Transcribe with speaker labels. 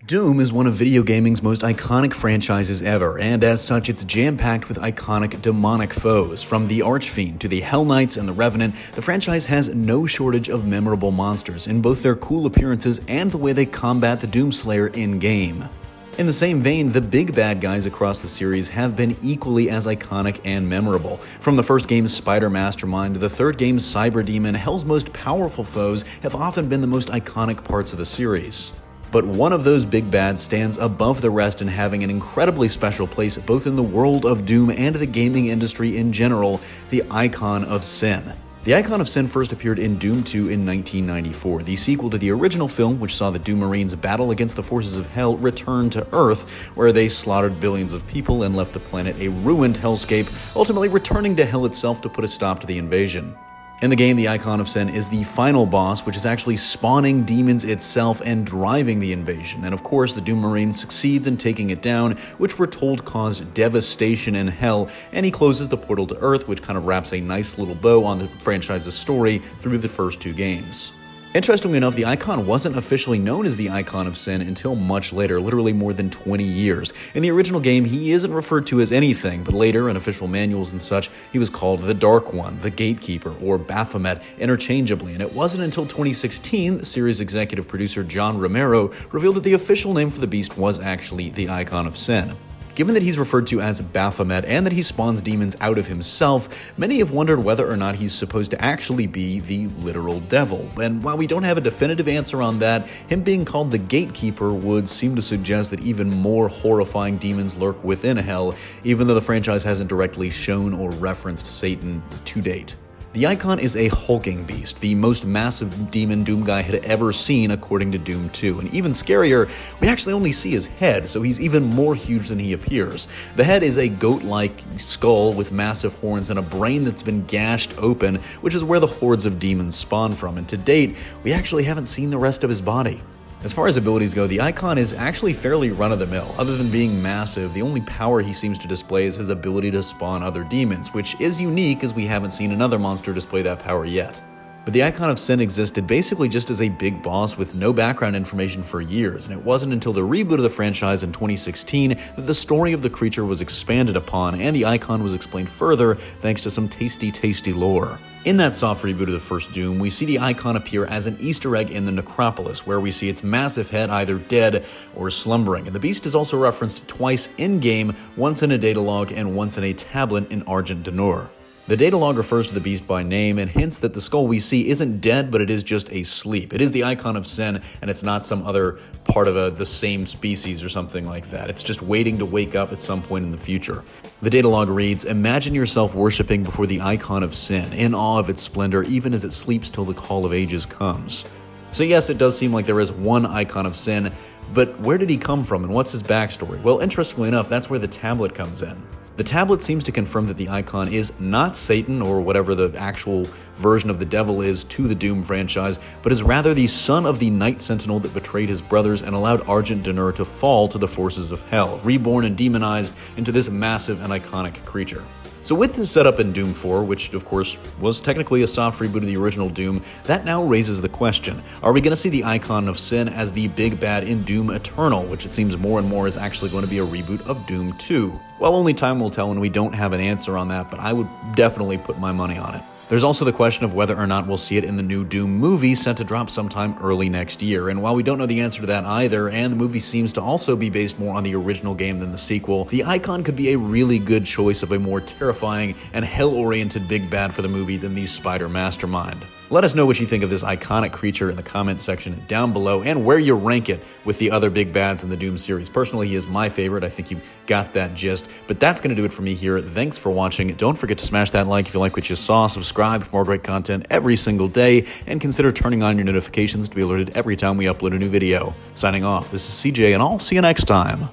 Speaker 1: Doom is one of video gaming's most iconic franchises ever, and as such it's jam-packed with iconic demonic foes. From the Archfiend to the Hell Knights and the Revenant, the franchise has no shortage of memorable monsters in both their cool appearances and the way they combat the Doomslayer in-game. In the same vein, the big bad guys across the series have been equally as iconic and memorable. From the first game's Spider Mastermind to the third game's Cyber Demon, Hell's most powerful foes have often been the most iconic parts of the series. But one of those big bads stands above the rest in having an incredibly special place both in the world of Doom and the gaming industry in general, the Icon of Sin. The Icon of Sin first appeared in Doom 2 in 1994, the sequel to the original film, which saw the Doom Marines battle against the forces of Hell return to Earth, where they slaughtered billions of people and left the planet a ruined hellscape, ultimately returning to Hell itself to put a stop to the invasion. In the game, the Icon of Sin is the final boss, which is actually spawning demons itself and driving the invasion. And of course, the Doom Marine succeeds in taking it down, which we're told caused devastation in Hell, and he closes the portal to Earth, which kind of wraps a nice little bow on the franchise's story through the first two games. Interestingly enough, the Icon wasn't officially known as the Icon of Sin until much later, literally more than 20 years. In the original game, he isn't referred to as anything, but later, in official manuals and such, he was called the Dark One, the Gatekeeper, or Baphomet, interchangeably, and it wasn't until 2016 the series executive producer John Romero revealed that the official name for the beast was actually the Icon of Sin. Given that he's referred to as Baphomet and that he spawns demons out of himself, many have wondered whether or not he's supposed to actually be the literal devil. And while we don't have a definitive answer on that, him being called the Gatekeeper would seem to suggest that even more horrifying demons lurk within Hell, even though the franchise hasn't directly shown or referenced Satan to date. The Icon is a hulking beast, the most massive demon Doom guy had ever seen according to Doom 2, and even scarier, we actually only see his head, so he's even more huge than he appears. The head is a goat-like skull with massive horns and a brain that's been gashed open, which is where the hordes of demons spawn from, and to date, we actually haven't seen the rest of his body. As far as abilities go, the Icon is actually fairly run-of-the-mill. Other than being massive, the only power he seems to display is his ability to spawn other demons, which is unique as we haven't seen another monster display that power yet. But the Icon of Sin existed basically just as a big boss with no background information for years, and it wasn't until the reboot of the franchise in 2016 that the story of the creature was expanded upon and the Icon was explained further thanks to some tasty lore. In that soft reboot of the first Doom, we see the Icon appear as an Easter egg in the Necropolis, where we see its massive head either dead or slumbering, and the beast is also referenced twice in-game, once in a data log and once in a tablet in Argent d'Nur. The data log refers to the beast by name and hints that the skull we see isn't dead, but it is just asleep. It is the Icon of Sin, and it's not some other part of the same species or something like that. It's just waiting to wake up at some point in the future. The data log reads, "Imagine yourself worshipping before the Icon of Sin, in awe of its splendor, even as it sleeps till the call of ages comes." So yes, it does seem like there is one Icon of Sin, but where did he come from and what's his backstory? Well, interestingly enough, that's where the tablet comes in. The tablet seems to confirm that the Icon is not Satan or whatever the actual version of the devil is to the Doom franchise, but is rather the son of the Night Sentinel that betrayed his brothers and allowed Argent d'Nur to fall to the forces of Hell, reborn and demonized into this massive and iconic creature. So with this setup in Doom 4, which of course was technically a soft reboot of the original Doom, that now raises the question, are we going to see the Icon of Sin as the big bad in Doom Eternal, which it seems more and more is actually going to be a reboot of Doom 2? Well, only time will tell and we don't have an answer on that, but I would definitely put my money on it. There's also the question of whether or not we'll see it in the new Doom movie set to drop sometime early next year, and while we don't know the answer to that either, and the movie seems to also be based more on the original game than the sequel, the Icon could be a really good choice of a more terrifying and hell-oriented big bad for the movie than the Spider Mastermind. Let us know what you think of this iconic creature in the comments section down below and where you rank it with the other big bads in the Doom series. Personally, he is my favorite. I think you got that gist. But that's going to do it for me here. Thanks for watching. Don't forget to smash that like if you like what you saw. Subscribe for more great content every single day. And consider turning on your notifications to be alerted every time we upload a new video. Signing off, this is CJ, and I'll see you next time.